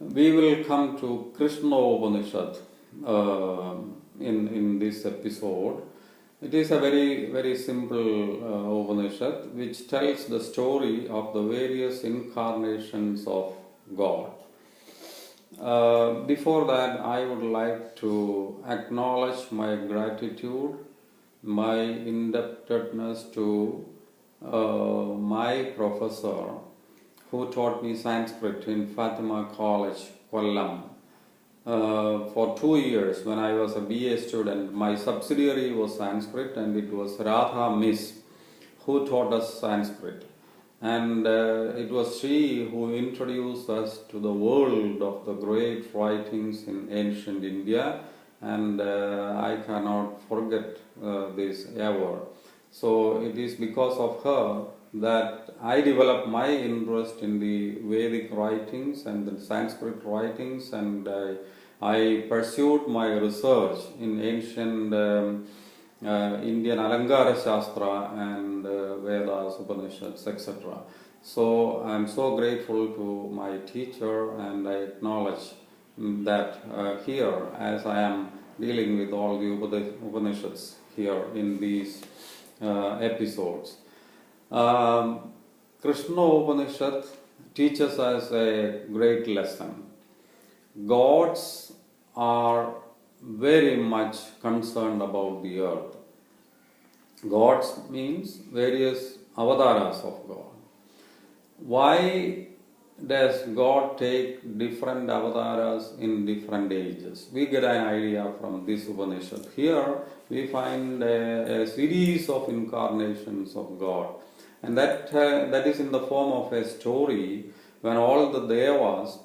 We will come to KRISHNOPANISHAD in this episode. It is a very simple Upanishad which tells the story of the various incarnations of God. Before that, I would like to acknowledge my gratitude, my indebtedness to my professor who taught me Sanskrit in Fatima College, Kollam. For 2 years when I was a BA student. My subsidiary was Sanskrit and it was Radha Miss who taught us Sanskrit. And it was she who introduced us to the world of the great writings in ancient India, and I cannot forget this ever. So it is because of her that I developed my interest in the Vedic writings and the Sanskrit writings, and I pursued my research in ancient Indian Alangara Shastra and Vedas, Upanishads, etc. So I am so grateful to my teacher, and I acknowledge that here, as I am dealing with all the Upanishads here in these episodes. Krishna Upanishad teaches us a great lesson. Gods are very much concerned about the earth. Gods means various avataras of God. Why does God take different avataras in different ages? We get an idea from this Upanishad. Here we find a series of incarnations of God, and that is in the form of a story when all the Devas,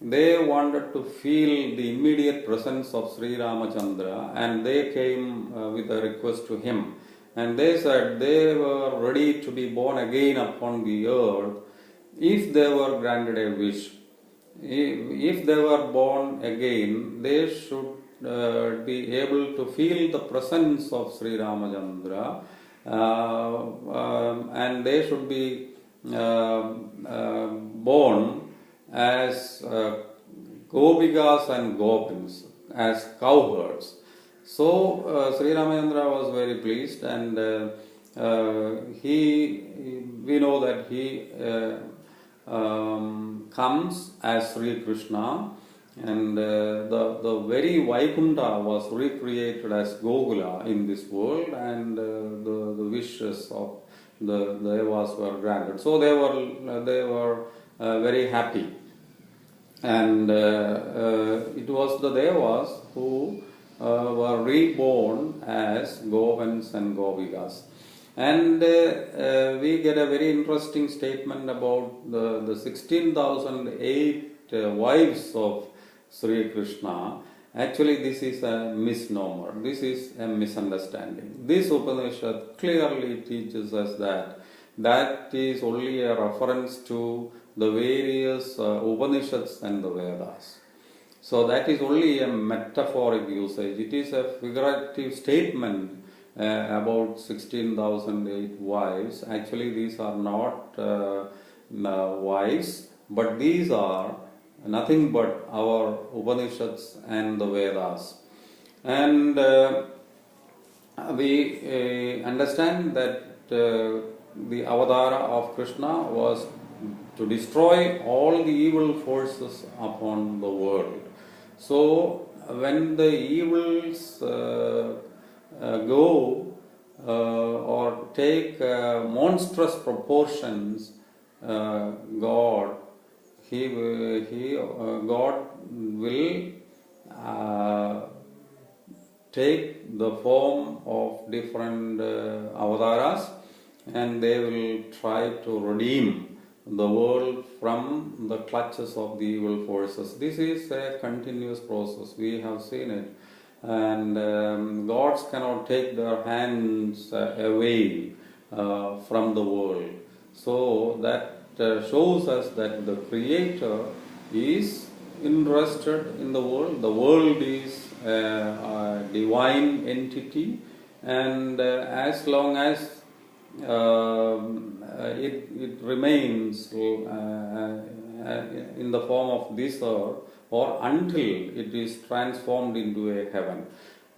they wanted to feel the immediate presence of Sri Ramachandra, and they came with a request to him. And they said they were ready to be born again upon the earth if they were granted a wish. If they were born again, they should be able to feel the presence of Sri Ramachandra, and they should be born as Gopikas and Gopins, as cowherds. So Sri Ramachandra was very pleased, and we know that he comes as Sri Krishna, and the very Vaikuntha was recreated as Gokula in this world, and the wishes of the Devas were granted. So they were very happy, and it was the Devas who were reborn as Govans and Gopikas. And we get a very interesting statement about the 16,008 wives of Sri Krishna. Actually, this is a misnomer. This is a misunderstanding. This Upanishad clearly teaches us that is only a reference to the various Upanishads and the Vedas. So that is only a metaphoric usage. It is a figurative statement about 16,008 wives. Actually, these are not wives, but these are nothing but our Upanishads and the Vedas. And we understand that the avatara of Krishna was to destroy all the evil forces upon the world. So when the evils go or take monstrous proportions, God will take the form of different avataras, and they will try to redeem the world from the clutches of the evil forces. This is a continuous process. We have seen it. And gods cannot take their hands away from the world. So that shows us that the Creator is interested in the world. The world is a divine entity, and as long as it remains in the form of this earth, or until it is transformed into a heaven.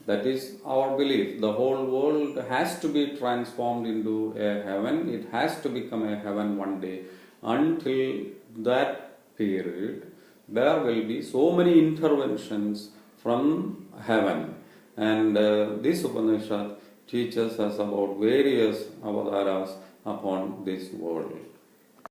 That is our belief. The whole world has to be transformed into a heaven. It has to become a heaven one day. Until that period, there will be so many interventions from heaven. And this Upanishad teaches us about various avataras upon this world.